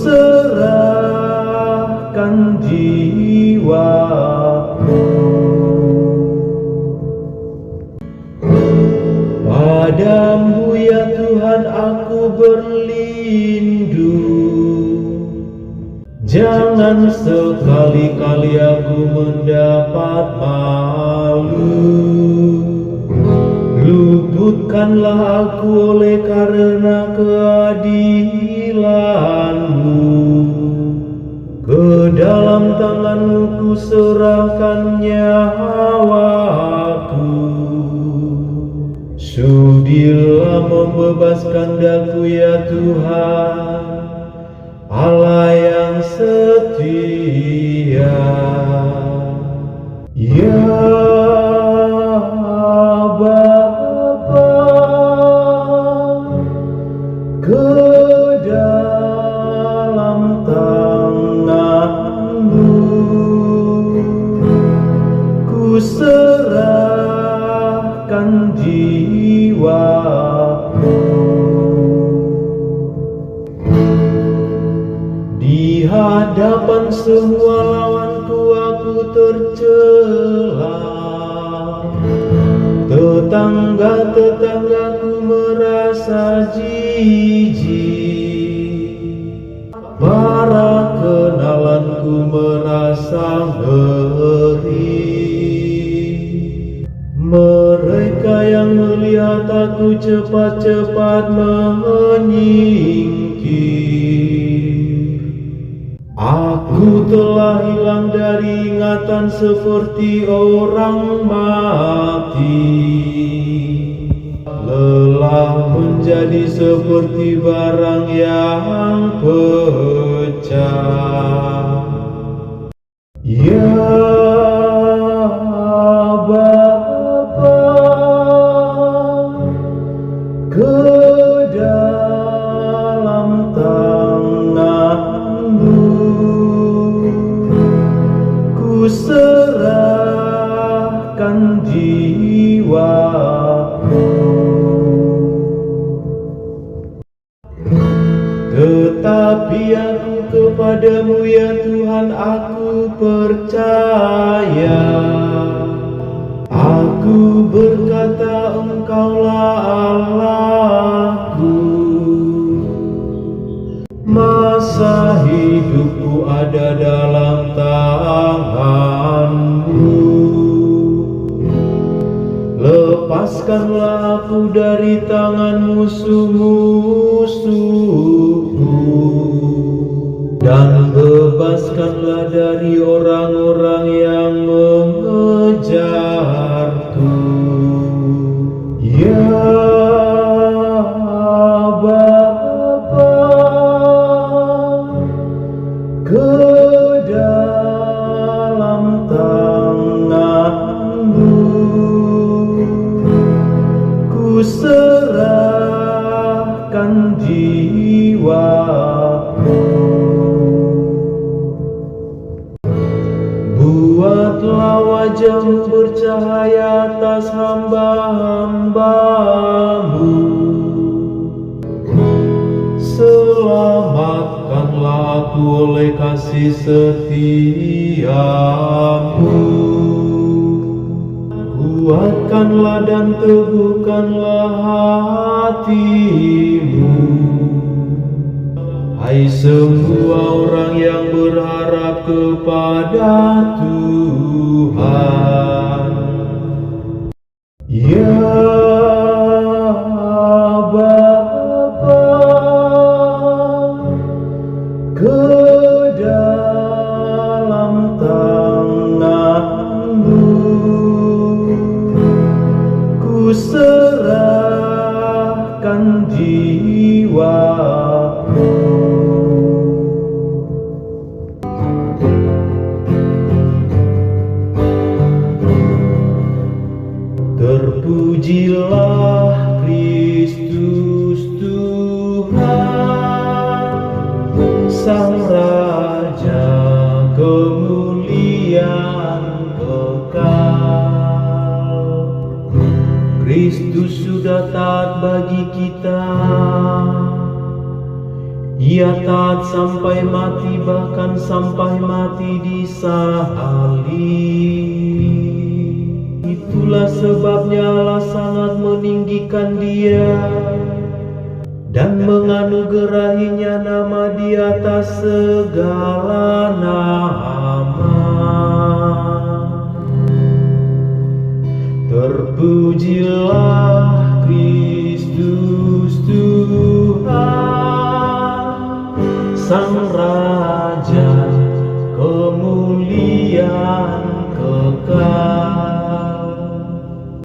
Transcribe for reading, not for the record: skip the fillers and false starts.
serahkan jiwaku. Padamu ya Tuhan aku berlindung, jangan sekali-kali aku mendapat malu. Luputkanlah aku oleh karena keadilan-Mu. Ke dalam tangan-Mu ku serahkan nyawaku. Sudilah membebaskan daku ya Tuhan, Allah yang setia. Ya Bapa, ke dalam tangan-Mu ku serahkan jiwaku. Di hadapan semua lawanku aku tercela. Tetangga-tetanggaku merasa jijik. Para kenalanku merasa ngeri. Mereka yang melihat aku cepat-cepat menyingkir. Aku telah hilang dari ingatan seperti orang mati. Lelah menjadi seperti barang yang pecah. Ya Bapa, ke dalam tangan-Mu ku serahkan jiwaku. Tetapi aku kepadamu ya Tuhan aku percaya. Aku berkata Engkaulah Allahku. Masa hidupku ada dalam tangan-Mu. Lepaskanlah aku dari tangan musuh-musuhku, dan bebaskanlah dari orang-orang yang mengejarku. Ya Bapa, ke dalam tangan-Mu ku serahkan jiwaku. Buatlah wajah-Mu bercahaya atas hamba-Hamba-Mu. Selamatkanlah aku oleh kasih setia-Mu. Kuatkanlah dan teguhkanlah hatimu. Hai semua orang yang berharap kepada Tuhan. Ya Bapa, ke dalam tangan-Mu ku serahkan jiwaku. Terpujilah Kristus Tuhan, Sang Raja kemuliaan kekal. Kristus sudah taat bagi kita. Ia taat sampai mati, bahkan sampai mati disalib. Itulah sebabnya Allah sangat meninggikan Dia dan menganugerahinya nama di atas segala nama. Terpujilah Kristus Tuhan, Sang Raja kemuliaan.